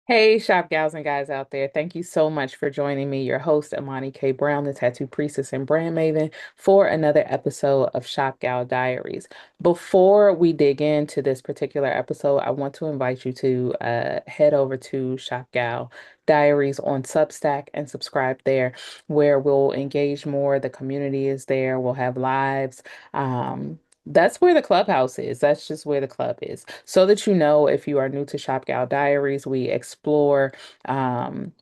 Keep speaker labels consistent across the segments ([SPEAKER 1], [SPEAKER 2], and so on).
[SPEAKER 1] Hey, shop gals and guys out there. Thank you so much for joining me, your host, Amani K. Brown, the tattoo priestess and brand maven, for another episode of Shop Gal Diaries. Before we dig into this particular episode, I want to invite you to head over to Shop Gal Diaries on Substack and subscribe there, where we'll engage more. The community is there. We'll have lives. That's where the clubhouse is. That's just where the club is. So that you know, if you are new to Shop Gal Diaries, we explore um,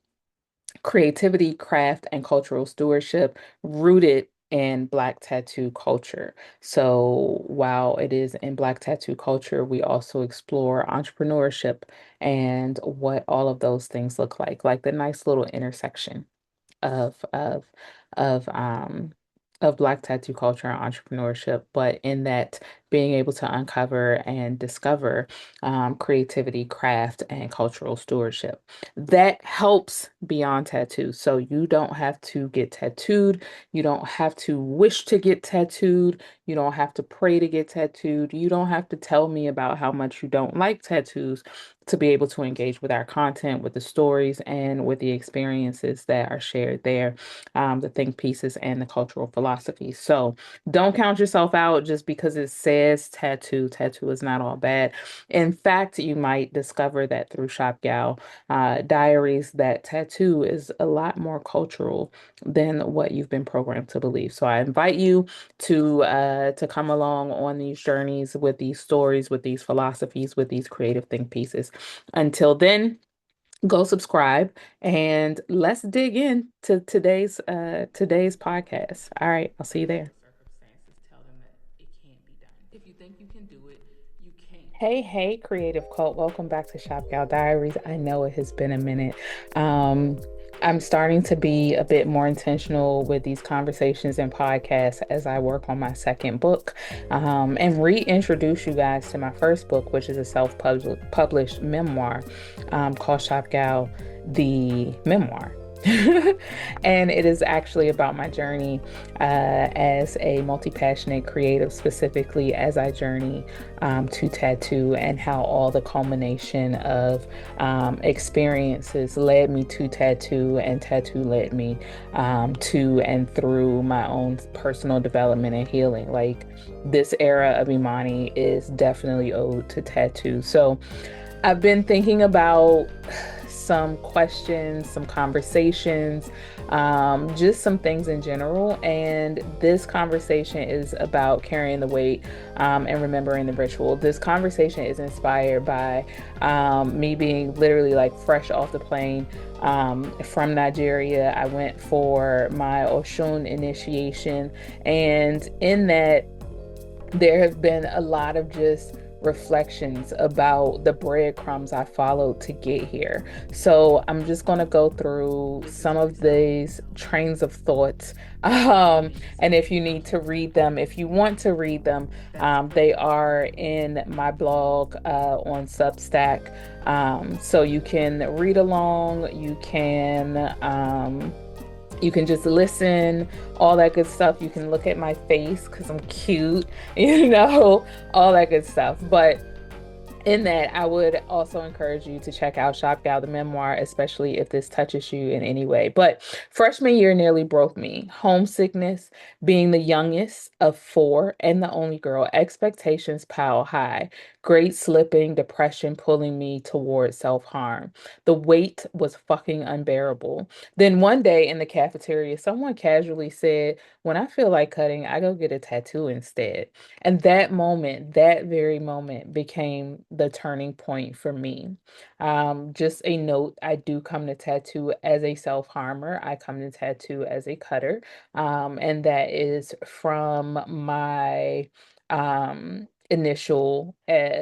[SPEAKER 1] creativity, craft, and cultural stewardship rooted in Black tattoo culture. So while it is in Black tattoo culture, we also explore entrepreneurship and what all of those things look like the nice little intersection of of of um of Black tattoo culture and entrepreneurship, but in that being able to uncover and discover creativity, craft, and cultural stewardship. That helps beyond tattoos. So you don't have to get tattooed. You don't have to wish to get tattooed. You don't have to pray to get tattooed. You don't have to tell me about how much you don't like tattoos to be able to engage with our content, with the stories, and with the experiences that are shared there, the think pieces and the cultural philosophy. So don't count yourself out just because it says tattoo. Tattoo is not all bad. In fact, you might discover that through Shop Gal Diaries that tattoo is a lot more cultural than what you've been programmed to believe. So I invite you to come along on these journeys with these stories, with these philosophies, with these creative think pieces. Until then, go subscribe and let's dig in to today's podcast. All right, I'll see you there. Circumstances tell them that it can't be done. If you think you can do it, you can. Hey, hey, creative cult. Welcome back to Shop Gal Diaries. I know it has been a minute. Um, I'm starting to be a bit more intentional with these conversations and podcasts as I work on my second book, and reintroduce you guys to my first book, which is a self-published memoir called Shop Gal, the memoir. And it is actually about my journey as a multi-passionate creative, specifically as I journey to tattoo and how all the culmination of experiences led me to tattoo and tattoo led me to and through my own personal development and healing. Like this era of Imani is definitely owed to tattoo. So I've been thinking about some questions, some conversations, just some things in general. And this conversation is about carrying the weight and remembering the ritual. This conversation is inspired by me being literally like fresh off the plane from Nigeria. I went for my Oshun initiation, and in that, there have been a lot of just reflections about the breadcrumbs I followed to get here. So I'm just going to go through some of these trains of thoughts. And if you need to read them, if you want to read them, they are in my blog on Substack. So you can read along, you can just listen, all that good stuff. You can look at my face because I'm cute, all that good stuff. But in that, I would also encourage you to check out Shop Gal the Memoir, especially if this touches you in any way. But freshman year nearly broke me. Homesickness, being the youngest of four and the only girl, expectations pile high, great slipping, depression pulling me towards self-harm. The weight was fucking unbearable. Then one day in the cafeteria, someone casually said, "When I feel like cutting, I go get a tattoo instead." And that moment, that very moment became the turning point for me. Just a note, I do come to tattoo as a self-harmer. I come to tattoo as a cutter. And that is from my initial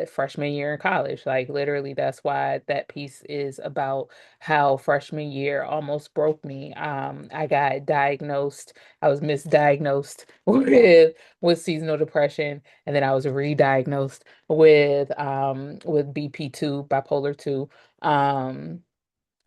[SPEAKER 1] freshman year in college. Like literally, that's why that piece is about how freshman year almost broke me. I got diagnosed, I was misdiagnosed with seasonal depression, and then I was re-diagnosed with BP2, bipolar 2. Um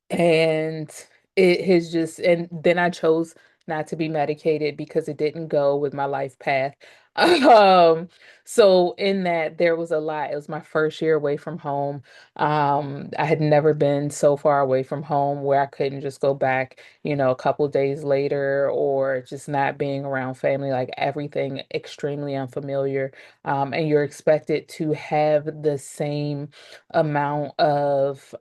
[SPEAKER 1] and it has just, and then I chose not to be medicated because it didn't go with my life path. Um, so in that there was a lot. It was my first year away from home. I had never been so far away from home where I couldn't just go back, a couple days later or just not being around family, like everything extremely unfamiliar. And you're expected to have the same amount of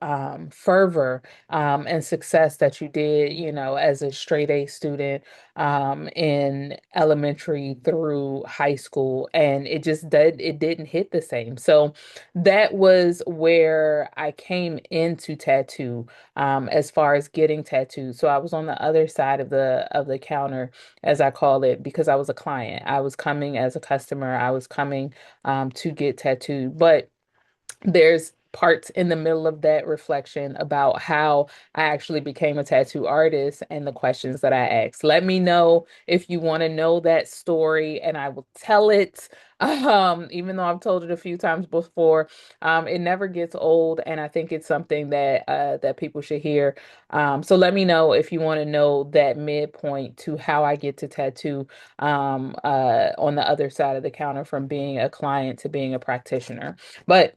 [SPEAKER 1] fervor and success that you did, as a straight A student in elementary through high school, and it didn't hit the same. So that was where I came into tattoo, as far as getting tattooed. So I was on the other side of the counter, as I call it, because I was a client. I was coming as a customer. I was coming to get tattooed, but there's parts in the middle of that reflection about how I actually became a tattoo artist and the questions that I asked. Let me know if you want to know that story and I will tell it. Even though I've told it a few times before, it never gets old, and I think it's something that people should hear. So let me know if you want to know that midpoint to how I get to tattoo on the other side of the counter from being a client to being a practitioner. But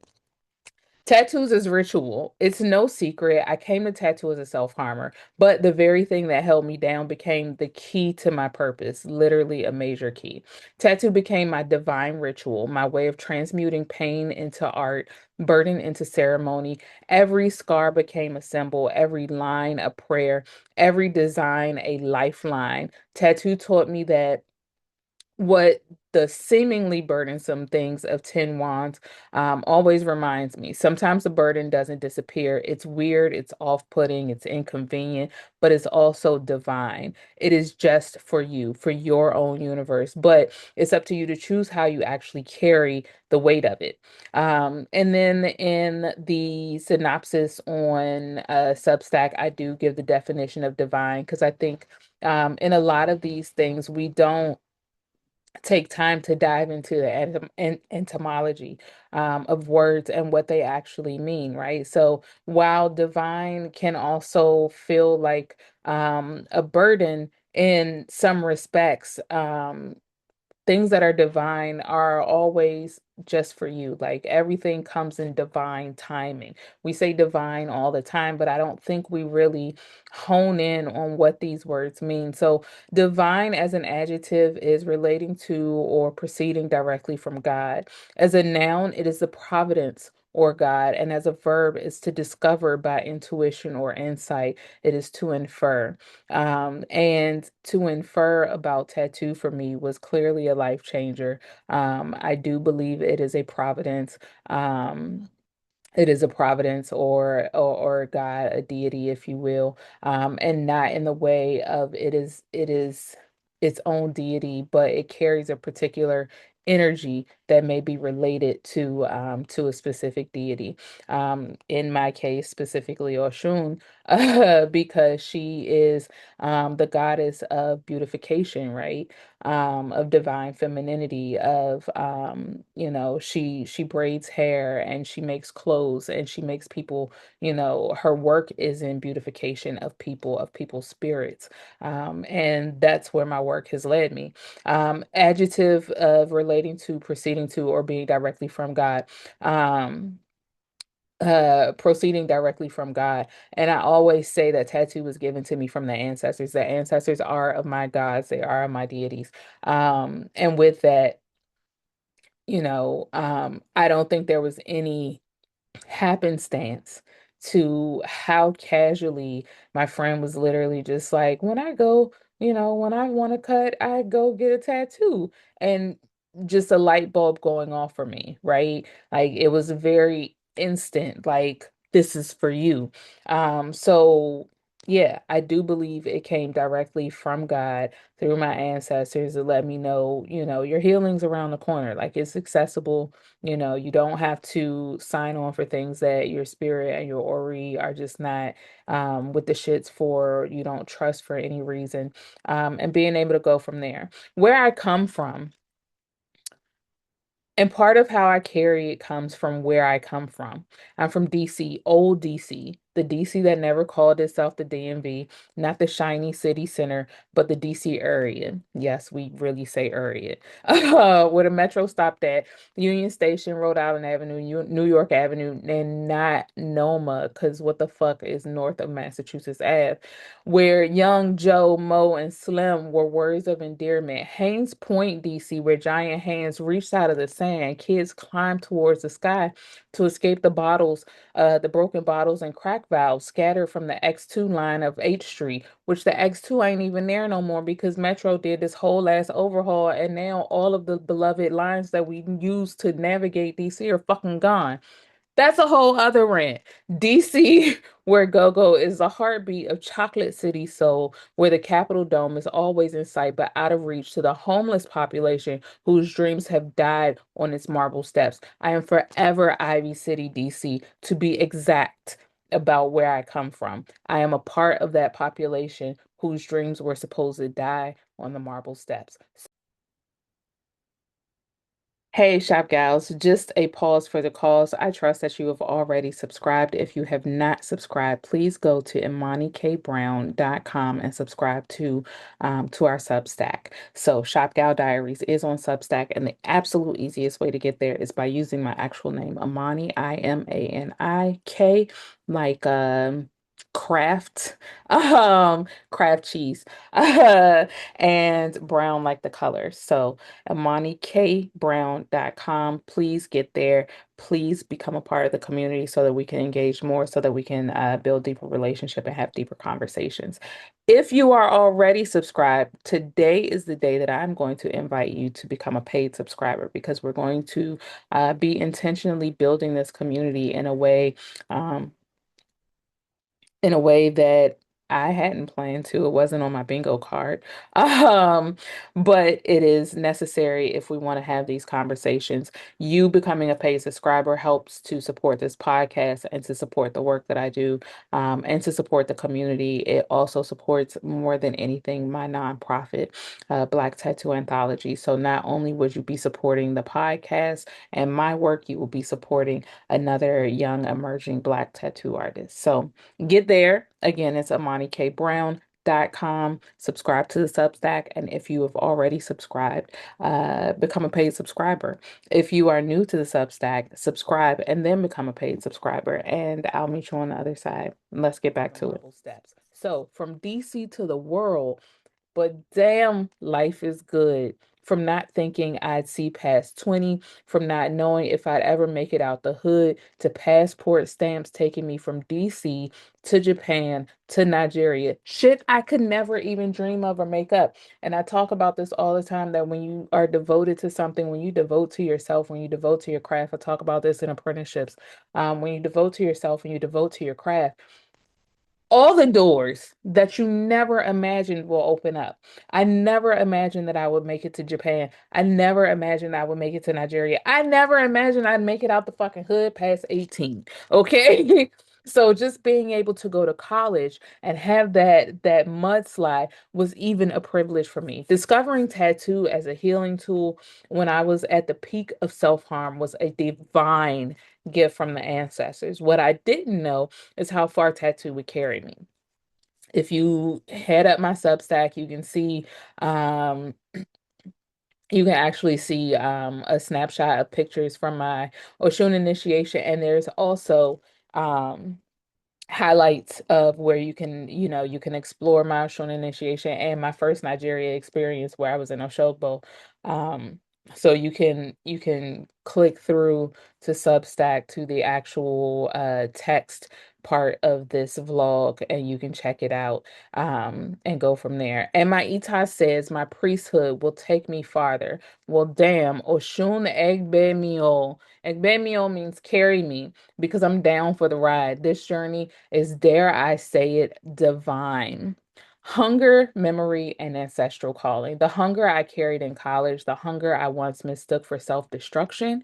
[SPEAKER 1] tattoos is ritual. It's no secret. I came to tattoo as a self-harmer, but the very thing that held me down became the key to my purpose, literally a major key. Tattoo became my divine ritual, my way of transmuting pain into art, burden into ceremony. Every scar became a symbol, every line a prayer, every design a lifeline. Tattoo taught me that what the seemingly burdensome things of Ten Wands always reminds me. Sometimes the burden doesn't disappear. It's weird, it's off-putting, it's inconvenient, but it's also divine. It is just for you, for your own universe. But it's up to you to choose how you actually carry the weight of it. And then in the synopsis on Substack, I do give the definition of divine because I think in a lot of these things, we don't take time to dive into the etymology of words and what they actually mean, right? So while divine can also feel like a burden in some respects, things that are divine are always just for you. Like everything comes in divine timing. We say divine all the time, but I don't think we really hone in on what these words mean. So, divine as an adjective is relating to or proceeding directly from God. As a noun, it is the providence or God, and as a verb, is to discover by intuition or insight. It is to infer. And to infer about tattoo for me was clearly a life changer. I do believe it is a providence. It is a providence or God, a deity, if you will, and not in the way of it is its own deity, but it carries a particular energy that may be related to a specific deity. In my case, specifically Oshun, because she is the goddess of beautification, right? Of divine femininity, of she braids hair and she makes clothes and she makes people, her work is in beautification of people's spirits. And that's where my work has led me. Adjective of relating to, proceeding to, or being directly from God. Proceeding directly from God. And I always say that tattoo was given to me from the ancestors. The ancestors are of my gods, they are of my deities. And with that, I don't think there was any happenstance to how casually my friend was literally just like, when I go, when I want to cut, I go get a tattoo. And just a light bulb going off for me, right? Like it was very instant, like, this is for you. So yeah, I do believe it came directly from God through my ancestors to let me know, your healing's around the corner. Like it's accessible. You don't have to sign on for things that your spirit and your Ori are just not with the shits for, you don't trust for any reason. And being able to go from there. Where I come from, and part of how I carry it comes from where I come from. I'm from DC, old DC, the DC that never called itself the DMV, not the shiny city center, but the DC area. Yes, we really say area. Where the metro stopped at Union Station, Rhode Island Avenue, New York Avenue, and not Noma, because what the fuck is north of Massachusetts Ave? Where Young, Joe, Mo, and Slim were words of endearment. Haynes Point, DC, where giant hands reached out of the sand, kids climbed towards the sky to escape the broken bottles and crack valves scattered from the X2 line of H Street, which the X2 ain't even there no more because Metro did this whole ass overhaul, and now all of the beloved lines that we use to navigate DC are fucking gone. That's a whole other rant. DC, where go-go is the heartbeat of Chocolate City Soul, where the Capitol Dome is always in sight but out of reach to the homeless population whose dreams have died on its marble steps. I am forever Ivy City, DC, to be exact about where I come from. I am a part of that population whose dreams were supposed to die on the marble steps. Hey, Shop Gals, just a pause for the cause. I trust that you have already subscribed. If you have not subscribed, please go to ImaniKBrown.com and subscribe to our Substack. So, Shop Gal Diaries is on Substack, and the absolute easiest way to get there is by using my actual name, Imani, Imanik, like craft, craft cheese, and brown like the color. So, ImaniKBrown.com. Please get there. Please become a part of the community so that we can engage more, so that we can build deeper relationship and have deeper conversations. If you are already subscribed, today is the day that I'm going to invite you to become a paid subscriber because we're going to be intentionally building this community um, in a way that I hadn't planned to. It wasn't on my bingo card. Um, but it is necessary if we want to have these conversations. You becoming a paid subscriber helps to support this podcast and to support the work that I do, and to support the community. It also supports more than anything my nonprofit, Black Tattoo Anthology. So not only would you be supporting the podcast and my work, you will be supporting another young emerging Black tattoo artist. So get there. Again, it's ImaniKBrown.com. Subscribe to the Substack. And if you have already subscribed, become a paid subscriber. If you are new to the Substack, subscribe and then become a paid subscriber. And I'll meet you on the other side. Let's get back to it. Steps. So from DC to the world, but damn, life is good. From not thinking I'd see past 20, from not knowing if I'd ever make it out the hood, to passport stamps taking me from DC to Japan to Nigeria. Shit I could never even dream of or make up. And I talk about this all the time that when you are devoted to something, when you devote to yourself, when you devote to your craft, I talk about this in apprenticeships. When you devote to yourself and you devote to your craft, all the doors that you never imagined will open up. I never imagined that I would make it to Japan. I never imagined I would make it to Nigeria. I never imagined I'd make it out the fucking hood past 18. Okay. So just being able to go to college and have that mudslide was even a privilege for me. Discovering tattoo as a healing tool when I was at the peak of self-harm was a divine gift from the ancestors. What I didn't know is how far tattoo would carry me. If you head up my Substack, um, you can actually see a snapshot of pictures from my Oshun initiation, and there's also um, highlights of where you can explore my Oshun initiation and my first Nigeria experience where I was in Oshogbo. Um, so you can click through to Substack to the actual text part of this vlog and you can check it out and go from there. And my Itai says my priesthood will take me farther. Well, damn, Oshun Egbemio. Egbemio means carry me because I'm down for the ride. This journey is, dare I say it, divine. Hunger, memory, and ancestral calling. The hunger I carried in college, the hunger I once mistook for self-destruction.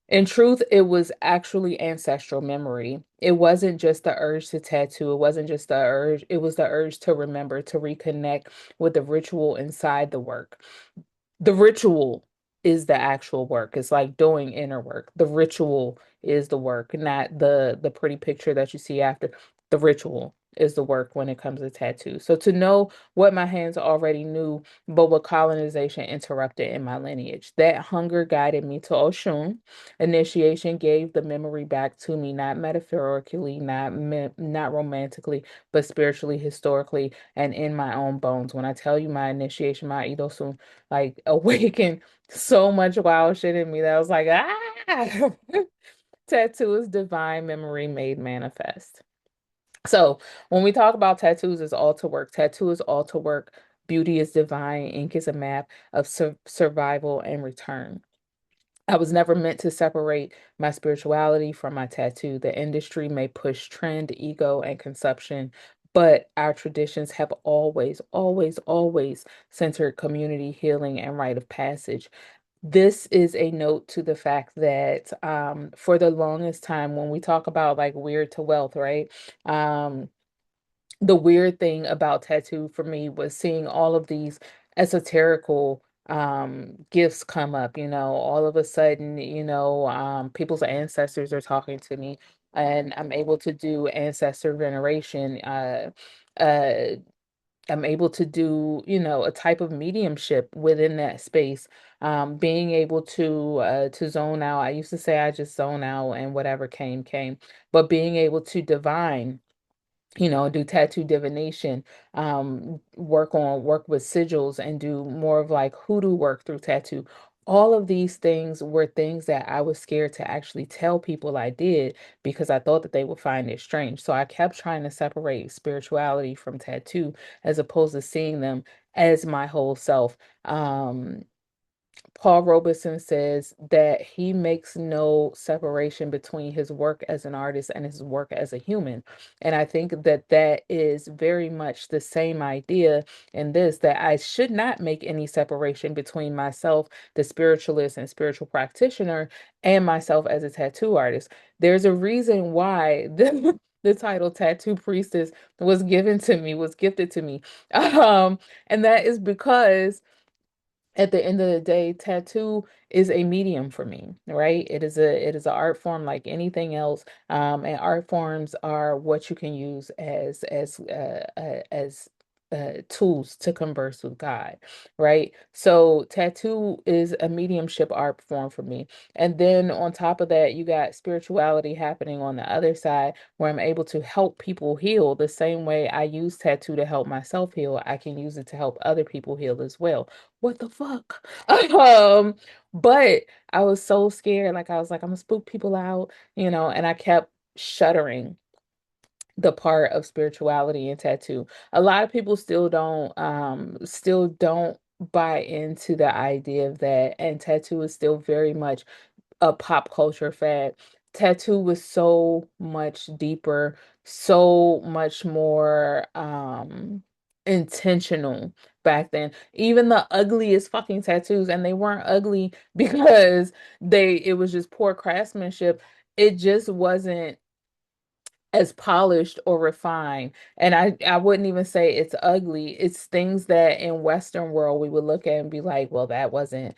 [SPEAKER 1] In truth, it was actually ancestral memory. It wasn't just the urge to tattoo. It wasn't just the urge. It was the urge to remember, to reconnect with the ritual inside the work. The ritual. is the actual work. It's like doing inner work. The ritual is the work, not the pretty picture that you see after. The ritual is the work when it comes to tattoos. So to know what my hands already knew, but what colonization interrupted in my lineage. That hunger guided me to Oshun. Initiation gave the memory back to me, not metaphorically, not romantically, but spiritually, historically, and in my own bones. When I tell you my initiation, my Idosun, like awakened so much wild shit in me that I was like, ah, tattoo is divine memory made manifest. So when we talk about tattoos as all to work, tattoo is all to work. Beauty is divine. Ink is a map of survival and return. I was never meant to separate my spirituality from my tattoo. The industry may push trend, ego, and consumption, but our traditions have always, always, always centered community healing and rite of passage. This is a note to the fact that for the longest time, when we talk about like weird to wealth, right? Um, the weird thing about tattoo for me was seeing all of these esoterical gifts come up, all of a sudden, people's ancestors are talking to me and I'm able to do ancestor veneration. Uh I'm able to do, a type of mediumship within that space. Being able to zone out. I used to say I just zone out and whatever came, came. But being able to divine, do tattoo divination, work with sigils and do more of like hoodoo work through tattoo. All of these things were things that I was scared to actually tell people I did because I thought that they would find it strange. So I kept trying to separate spirituality from tattoo as opposed to seeing them as my whole self. Paul Robeson says that he makes no separation between his work as an artist and his work as a human. And I think that that is very much the same idea in this, that I should not make any separation between myself, the spiritualist and spiritual practitioner, and myself as a tattoo artist. There's a reason why the title tattoo priestess was given to me, was gifted to me. Um, and that is because at the end of the day, tattoo is a medium for me, right? It is an art form like anything else. And art forms are what you can use as tools to converse with God, right? So tattoo is a mediumship art form for me. And then on top of that, you got spirituality happening on the other side where I'm able to help people heal the same way I use tattoo to help myself heal. I can use it to help other people heal as well. What the fuck? But I was so scared. Like I was like, I'm gonna spook people out, and I kept shuddering the part of spirituality and tattoo. A lot of people still don't buy into the idea of that. And tattoo is still very much a pop culture fad. Tattoo was so much deeper, so much more intentional back then. Even the ugliest fucking tattoos, and they weren't ugly because it was just poor craftsmanship. It just wasn't as polished or refined. And I wouldn't even say it's ugly. It's things that in Western world we would look at and be like, well, that wasn't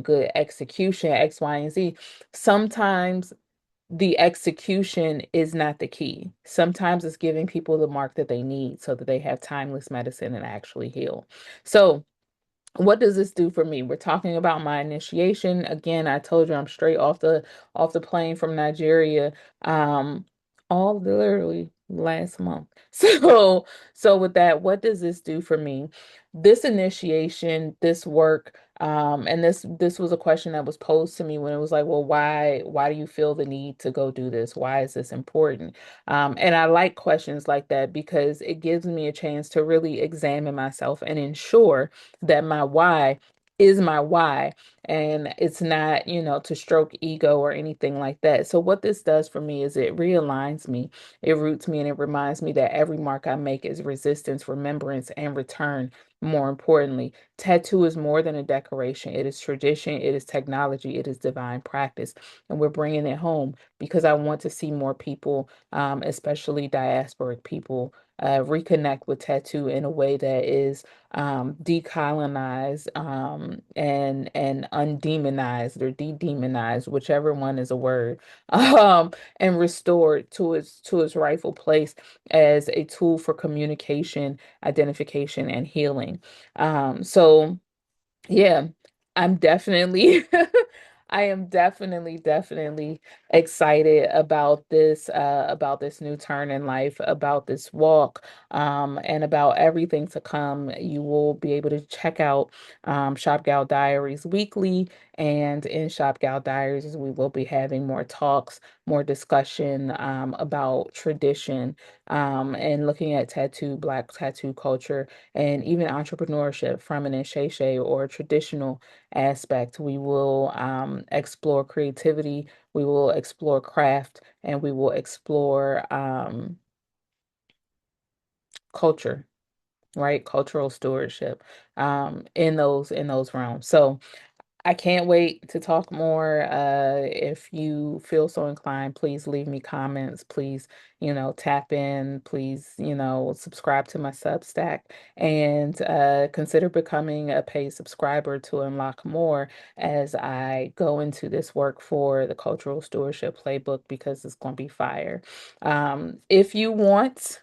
[SPEAKER 1] good execution, X, Y, and Z. Sometimes the execution is not the key. Sometimes it's giving people the mark that they need so that they have timeless medicine and actually heal. So what does this do for me? We're talking about my initiation. Again, I told you I'm straight off the plane from Nigeria. Um, all literally last month. So with that, what does this do for me? This initiation, this work, and this was a question that was posed to me when it was like, well, why do you feel the need to go do this? Why is this important? And I like questions like that because it gives me a chance to really examine myself and ensure that my why is my why, and it's not, to stroke ego or anything like that. So what this does for me is it realigns me, it roots me, and it reminds me that every mark I make is resistance, remembrance, and return. more importantly, tattoo is more than a decoration. It is tradition, it is technology, it is divine practice. And we're bringing it home because I want to see more people, especially diasporic people, reconnect with tattoo in a way that is decolonized and undemonized or de-demonized, whichever one is a word, and restored to its rightful place as a tool for communication, identification, and healing. So yeah, I'm definitely I am definitely excited about this new turn in life, about this walk, and about everything to come. You will be able to check out Shop Gal Diaries weekly, and in Shop Gal Diaries, we will be having more talks, more discussion about tradition, and looking at Black tattoo culture, and even entrepreneurship from an Shay or traditional aspect. We will explore creativity, we will explore craft, and we will explore culture, right? Cultural stewardship in those realms. So I can't wait to talk more. If you feel so inclined, please leave me comments. Please, tap in. Please, subscribe to my Substack and consider becoming a paid subscriber to unlock more as I go into this work for the Cultural Stewardship Playbook because it's going to be fire. If you want,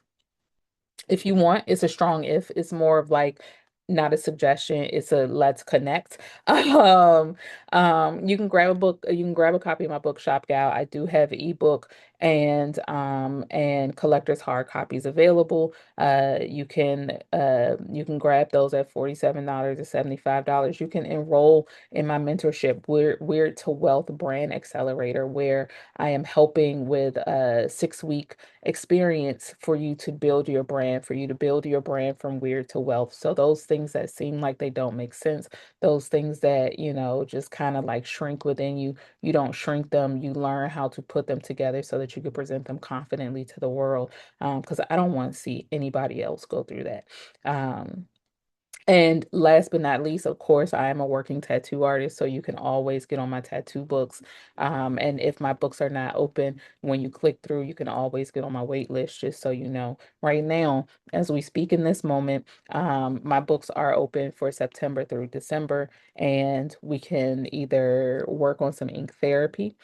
[SPEAKER 1] it's a strong if. It's more of like not a suggestion, it's a let's connect. um you can grab a book, you can grab a copy of my book Shop Gal. I do have ebook and collector's hard copies available. You can grab those at $47 to $75. You can enroll in my mentorship, Weird to Wealth Brand Accelerator, where I am helping with a 6-week experience for you to build your brand, for you to build your brand from weird to wealth. So those things that seem like they don't make sense, those things that, just kind of like shrink within you, you don't shrink them. You learn how to put them together so that you can present them confidently to the world. Because I don't want to see anybody else go through that. Um, and last but not least, of course, I am a working tattoo artist, so you can always get on my tattoo books. And if my books are not open, when you click through, you can always get on my wait list, just so you know. Right now, as we speak in this moment, my books are open for September through December, and we can either work on some ink therapy,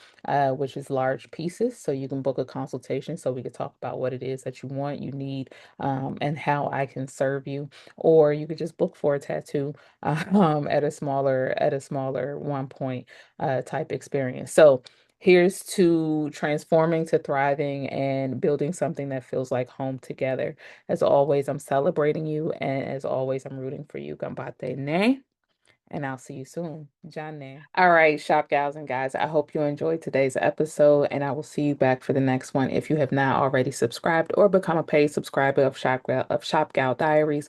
[SPEAKER 1] which is large pieces. So you can book a consultation so we can talk about what it is that you want, you need, and how I can serve you, or you could just book for a tattoo at a smaller 1 point type experience. So here's to transforming, to thriving, and building something that feels like home together. As always, I'm celebrating you, and as always, I'm rooting for you. Gambate ne, and I'll see you soon. Jane. All right, shop gals and guys, I hope you enjoyed today's episode, and I will see you back for the next one. If you have not already subscribed or become a paid subscriber of Shop Gal Diaries,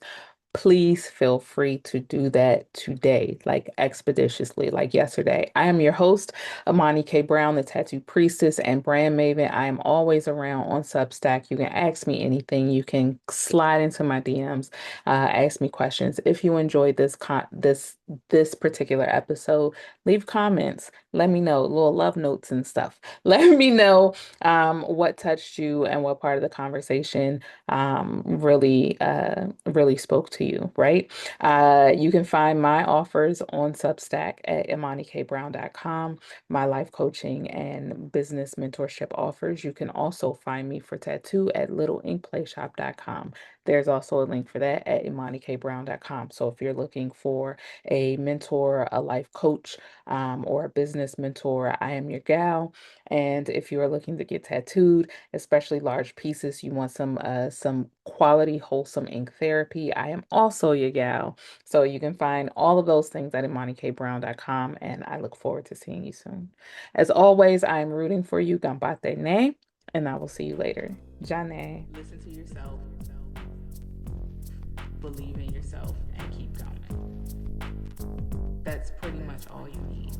[SPEAKER 1] please feel free to do that today, like expeditiously, like yesterday. I am your host, Amani K. Brown, the Tattoo Priestess and Brand Maven. I am always around on Substack. You can ask me anything. You can slide into my DMs, ask me questions. If you enjoyed this particular episode, leave comments. Let me know, little love notes and stuff. Let me know what touched you and what part of the conversation really spoke to you, right? You can find my offers on Substack at ImaniKBrown.com, my life coaching and business mentorship offers. You can also find me for tattoo at littleinkplayshop.com. There's also a link for that at ImaniKBrown.com. So if you're looking for a mentor, a life coach, or a business mentor, I am your gal. And if you are looking to get tattooed, especially large pieces, you want some quality, wholesome ink therapy, I am also your gal. So you can find all of those things at ImaniKBrown.com, and I look forward to seeing you soon. As always, I am rooting for you. Gambate ne, and I will see you later. Jane. Listen to yourself, believe in yourself, and keep going. That's pretty much all you need.